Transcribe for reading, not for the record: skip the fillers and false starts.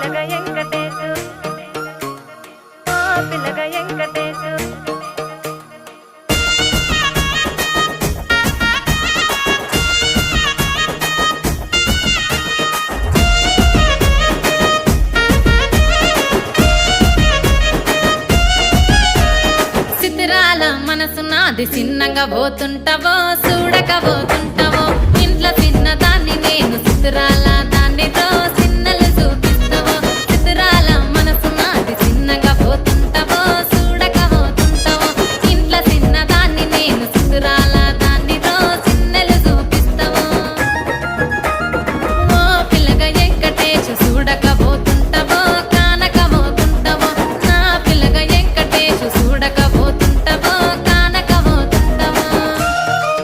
పిల్లగ వెంకటేశు ఓ పిల్లగ వెంకటేశు సిద్ధిరాల మనసు నాది చిన్నగా పోతుంటావో చూడక పోతుంటా